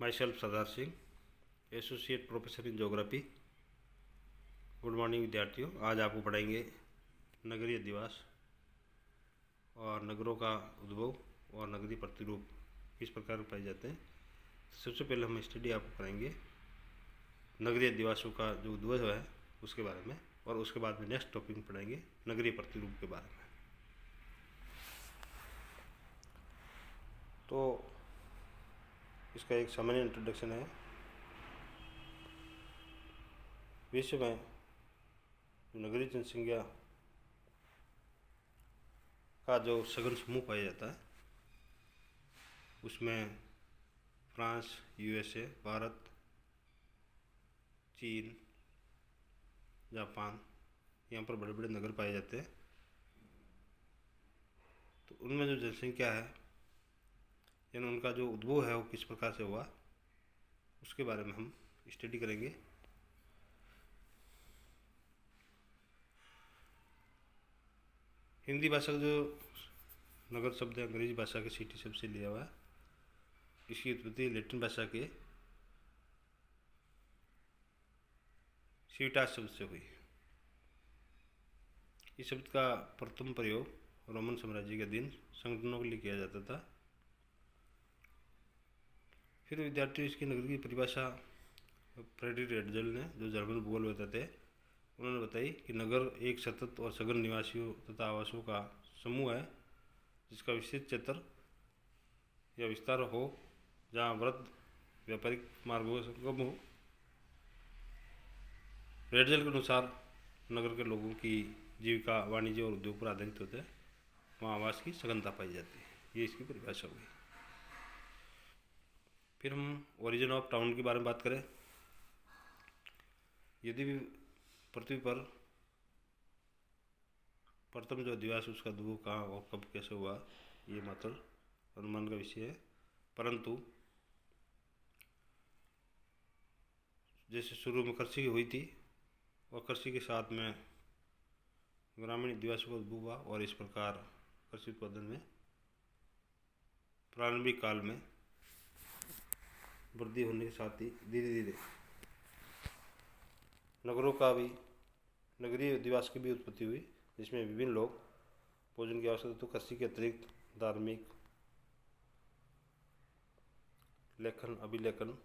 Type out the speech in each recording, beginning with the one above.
My self Sardar Singh, associate professor in geography. Good morning विद्यार्थियों। आज आपको पढ़ाएंगे नगरीय अधिवास और नगरों का उद्भव और नगरीय प्रतिरूप किस प्रकार पाए जाते हैं। सबसे पहले हम स्टडी आपको कराएंगे नगरीय अधिवासों का जो उद्भव है उसके बारे में, और उसके बाद में नेक्स्ट टॉपिक में पढ़ाएंगे नगरीय प्रतिरूप के बारे में। तो इसका एक सामान्य इंट्रोडक्शन है। विश्व में नगरीय जनसंख्या का जो सघन समूह पाया जाता है उसमें फ्रांस, यूएसए, भारत, चीन, जापान, यहाँ पर बड़े बड़े नगर पाए जाते हैं। तो उनमें जो जनसंख्या है यानी उनका जो उद्भव है वो किस प्रकार से हुआ उसके बारे में हम स्टडी करेंगे। हिंदी भाषा का जो नगर शब्द है अंग्रेजी भाषा के सिटी शब्द से लिया हुआ है। इसकी उत्पत्ति लैटिन भाषा के सिविटास शब्द से हुई। इस शब्द का प्रथम प्रयोग रोमन साम्राज्य के दिन संगठनों के लिए किया जाता था। फिर विद्यार्थी इसकी नगर की परिभाषा फ्रेडरिक एडजल ने, जो जर्मन भूगोल बताते थे, उन्होंने बताई कि नगर एक सतत और सघन निवासियों तथा आवासों का समूह है जिसका विशेष क्षेत्र या विस्तार हो, जहाँ वृहद व्यापारिक मार्गों का संगम हो। एडजल के अनुसार नगर के लोगों की जीविका वाणिज्य और उद्योग पर आधारित होते हैं, वहाँ आवास की सघनता पाई जाती है। ये इसकी परिभाषा हुई। फिर हम ओरिजिन ऑफ टाउन के बारे में बात करें। यदि भी पृथ्वी पर प्रथम जो अधिवास उसका उद्भव कहाँ और कब कैसे हुआ ये मात्र अनुमान का विषय है, परंतु जैसे शुरू में कृषि हुई थी और कृषि के साथ में ग्रामीण अधिवासों का उद्भव हुआ, और इस प्रकार कृषि उत्पादन में प्रारंभिक काल में वृद्धि होने के साथ ही धीरे धीरे नगरों का भी, नगरीय अधिवास की भी उत्पत्ति हुई, जिसमें विभिन्न लोग भोजन की आवश्यकता तो कृषि के अतिरिक्त धार्मिक, लेखन, अभिलेखन,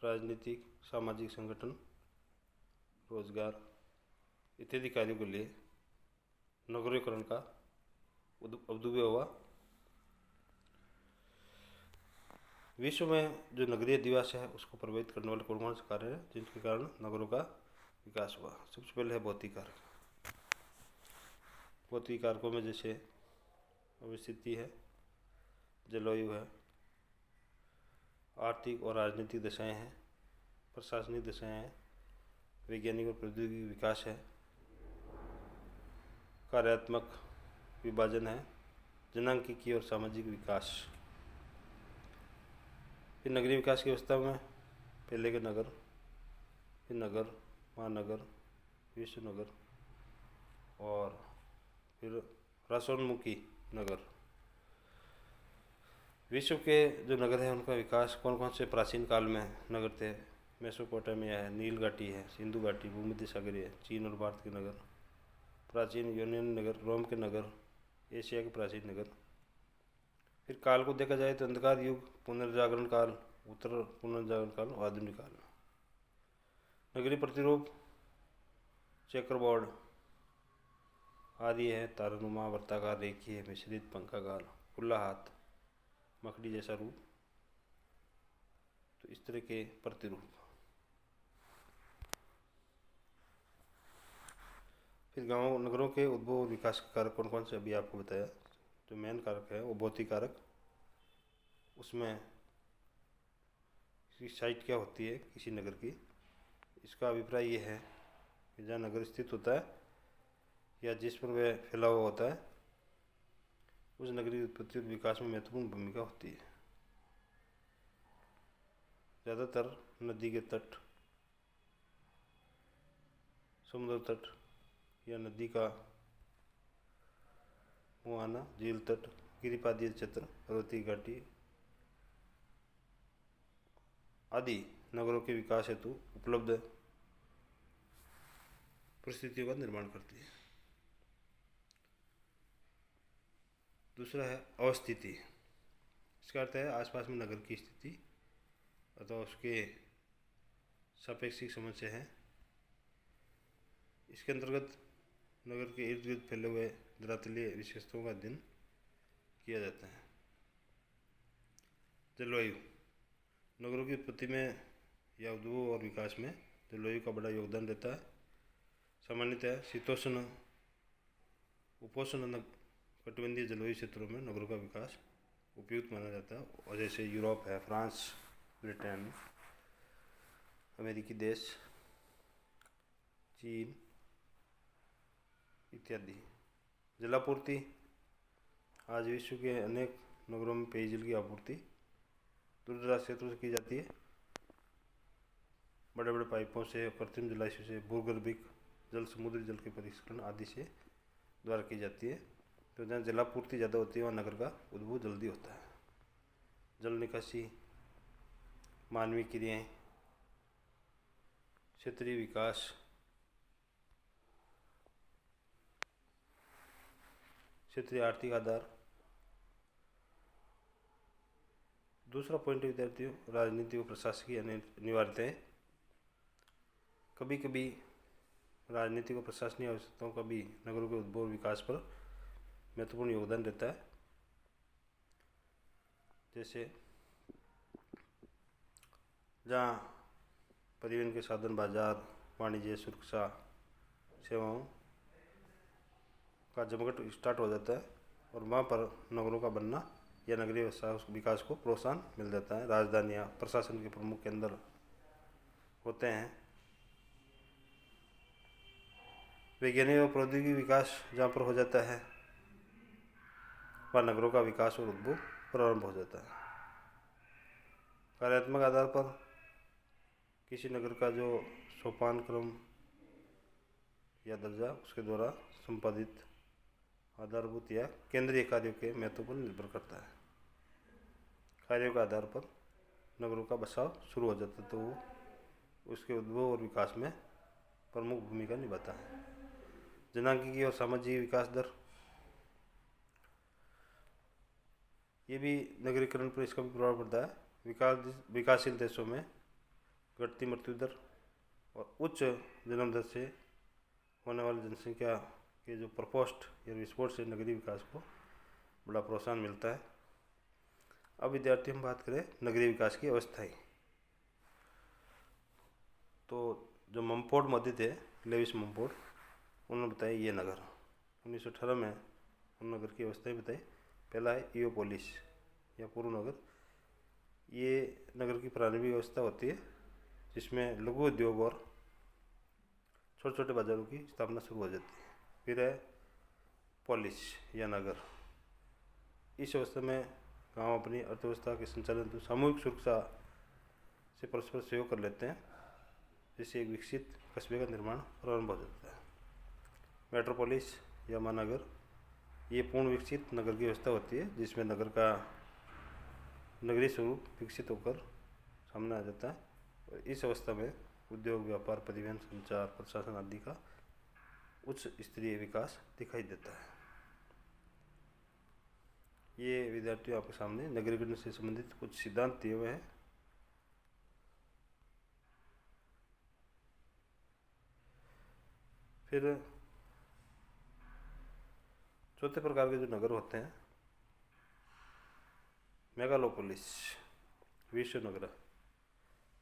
राजनीतिक, सामाजिक संगठन, रोजगार इत्यादि कार्यों के लिए नगरीकरण का उद्भव हुआ। विश्व में जो नगरीय अधिवास है उसको प्रभावित करने वाले कौन से कार्य हैं जिनके कारण नगरों का विकास हुआ। सबसे पहले है भौतिक कारक। भौतिक कारकों में जैसे अवस्थिति है, जलवायु है, आर्थिक और राजनीतिक दशाएं हैं, प्रशासनिक दशाएं हैं, वैज्ञानिक और प्रौद्योगिकी विकास है, कार्यात्मक विभाजन है, जनांकिकी और सामाजिक विकास। फिर नगरीय विकास की अवस्था में पहले के नगर, फिर नगर, महानगर, विश्व नगर और फिर राष्ट्रोन्मुखी नगर। विश्व के जो नगर हैं उनका विकास कौन कौन से प्राचीन काल में नगर थे। मेसोपोटामिया है, नील घाटी है, सिंधु घाटी, भूमध्य सागरीय, चीन और भारत के नगर, प्राचीन यूनानी नगर, रोम के नगर, एशिया के प्राचीन नगर। फिर काल को देखा जाए तो अंधकार युग, पुनर्जागरण काल, उत्तर पुनर्जागरण काल और आधुनिक काल। नगरीय प्रतिरूप चेकरबोर्ड आदि है, तारानुमा, वर्ताकार, रेखीय, मिश्रित, पंखाकार, खुला हाथ, मकड़ी जैसा रूप। तो इस तरह के प्रतिरूप। फिर गांव नगरों के उद्भव और विकास के कारक कौन कौन से अभी आपको बताया। जो मेन कारक है वो भौतिक कारक, उसमें इसकी साइट क्या होती है किसी नगर की। इसका अभिप्राय ये है कि जहाँ नगर स्थित होता है या जिस पर वह फैला हुआ होता है उस नगरीय उत्पत्ति और विकास में महत्वपूर्ण भूमिका होती है। ज़्यादातर नदी के तट, समुद्र तट या नदी का मुहाना, झील तट, गिरिपादीय क्षेत्र, पर्वतीय घाटी आदि नगरों के विकास हेतु उपलब्ध परिस्थितियों का निर्माण करती है। दूसरा है अवस्थिति। इसका अर्थ है आसपास में नगर की स्थिति अथवा उसके सापेक्षिक समस्या है। इसके अंतर्गत नगर के इर्द गिर्द फैले हुए धरातलीय विशेषताओं का अध्ययन किया जाता है। जलवायु। नगरों की उत्पत्ति में या उद्योग और विकास में जलवायु का बड़ा योगदान रहता है। सामान्यतः शीतोष्ण उपोष्ण कटिबंधीय जलवायु क्षेत्रों में नगरों का विकास उपयुक्त माना जाता है, और जैसे यूरोप है, फ्रांस, ब्रिटेन, अमेरिकी देश, चीन इत्यादि। जलापूर्ति। आज विश्व के अनेक नगरों में पेयजल की आपूर्ति दूर दराज क्षेत्रों से की जाती है। बड़े बड़े पाइपों से, कृत्रिम जलाशयों से, भूगर्भिक जल, समुद्री जल के परीक्षण आदि से द्वारा की जाती है। तो जहाँ जलापूर्ति ज़्यादा होती है वहाँ नगर का उद्भव जल्दी होता है। जल निकासी, मानवीय क्रियाएं, क्षेत्रीय विकास, क्षेत्रीय आर्थिक आधार। दूसरा पॉइंट विद्यार्थियों, राजनीतिक व प्रशासकीय अनिवार्यताएं। कभी कभी राजनीतिक और प्रशासनिक आवश्यकताओं का भी नगरों के उद्भव विकास पर महत्वपूर्ण योगदान रहता है। जैसे जहाँ परिवहन के साधन, बाजार, वाणिज्य, सुरक्षा सेवाओं का जमघट स्टार्ट हो जाता है और वहाँ पर नगरों का बनना या नगरीय विकास को प्रोत्साहन मिल जाता है। राजधानियाँ प्रशासन के प्रमुख केंद्र होते हैं। वैज्ञानिक और प्रौद्योगिकी विकास जहाँ पर हो जाता है वहाँ नगरों का विकास और उद्भव प्रारंभ हो जाता है। कार्यात्मक आधार पर किसी नगर का जो सोपान क्रम या दर्जा उसके द्वारा संपादित आधारभूत या केंद्रीय कार्यों के महत्व पर निर्भर करता है। कार्यों के आधार पर नगरों का बसाव शुरू हो जाता है तो वो उसके उद्भव और विकास में प्रमुख भूमिका निभाता है। जनांगीय और सामाजिक विकास दर, ये भी नगरीकरण पर इसका भी प्रभाव पड़ता है। विकासशील देशों में घटती मृत्यु दर और उच्च जन्म दर से होने वाली जनसंख्या के जो प्रकोष्ठ या विस्फोट से नगरीय विकास को बड़ा प्रोत्साहन मिलता है। अब विद्यार्थी हम बात करें नगरीय विकास की अवस्थाएं। तो जो मम्फोर्ड मध्य थे, लेविस मम्फोर्ड, उन्होंने बताया ये नगर 1918 में उन नगर की अवस्थाएं बताई। पहला है इयोपोलिस या पूर्व नगर। ये नगर की प्रारंभिक व्यवस्था होती है जिसमें लघु उद्योग और छोटे छोटे बाजारों की स्थापना शुरू हो जाती है। फिर है पोलिस या नगर। इस अवस्था में गांव अपनी अर्थव्यवस्था के संचालन तो सामूहिक सुरक्षा से परस्पर सहयोग कर लेते हैं, जिससे एक विकसित कस्बे का निर्माण प्रारंभ हो जाता है। मेट्रोपोलिस या महानगर, ये पूर्ण विकसित नगर की व्यवस्था होती है जिसमें नगर का नगरीय स्वरूप विकसित होकर सामने आ जाता है। और इस अवस्था में उद्योग, व्यापार, परिवहन, संचार, प्रशासन आदि का उच्च स्तरीय विकास दिखाई देता है। ये विद्यार्थियों आपके सामने नगरीकरण से संबंधित कुछ सिद्धांत दिए हुए हैं। फिर चौथे प्रकार के जो नगर होते हैं, मेगालोपोलिस, विश्व नगर।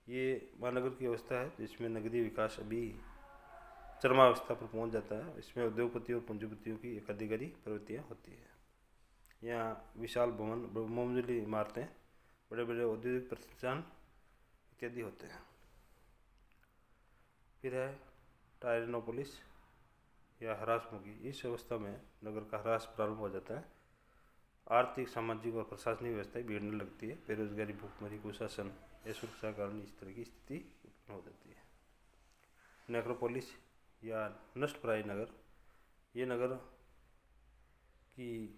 ये महानगर की अवस्था है जिसमें नगरीय विकास अभी चरमावस्था पर पहुंच जाता है। इसमें उद्योगपति और पूंजीपतियों की एकाधिकारी प्रवृत्तियाँ होती है। यहाँ विशाल भवन, बहुमंजिली इमारतें, बड़े बड़े औद्योगिक प्रतिष्ठान इत्यादि होते हैं। फिर है टायरेनोपोलिस या ह्रासमुखी। इस अवस्था में नगर का ह्रास प्रारंभ हो जाता है। आर्थिक, सामाजिक और प्रशासनिक व्यवस्थाएं बिगड़ने लगती है। बेरोजगारी, भूखमरी, कुशासन, असुरक्षा के कारण इस तरह की स्थिति उत्पन्न हो जाती है। नेक्रोपोलिस या नष्टप्राय नगर, ये नगर की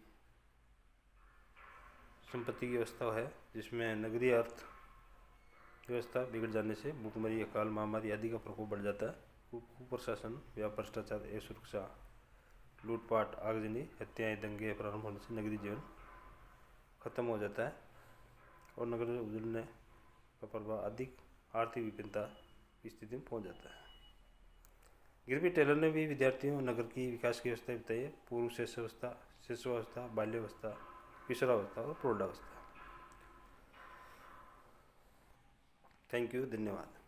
संपत्ति की व्यवस्था है जिसमें नगरीय अर्थ व्यवस्था बिगड़ जाने से भूखमरी, अकाल, महामारी आदि का प्रकोप बढ़ जाता है। कुप्रशासन, व्यापार, भ्रष्टाचार, असुरक्षा, लूटपाट, आगजनी, हत्याएं, दंगे प्रारंभ होने से नगरीय जीवन खत्म हो जाता है और नगर में उजड़ने का प्रभाव अधिक आर्थिक विभिन्नता की स्थिति में पहुंच जाता है। गिरवी टेलर ने भी विद्यार्थियों नगर की विकास की अवस्था बताई है: पूर्व शिशुअवस्था, बाल्यावस्था, किशोरावस्था और प्रौढ़ावस्था। थैंक यू, धन्यवाद।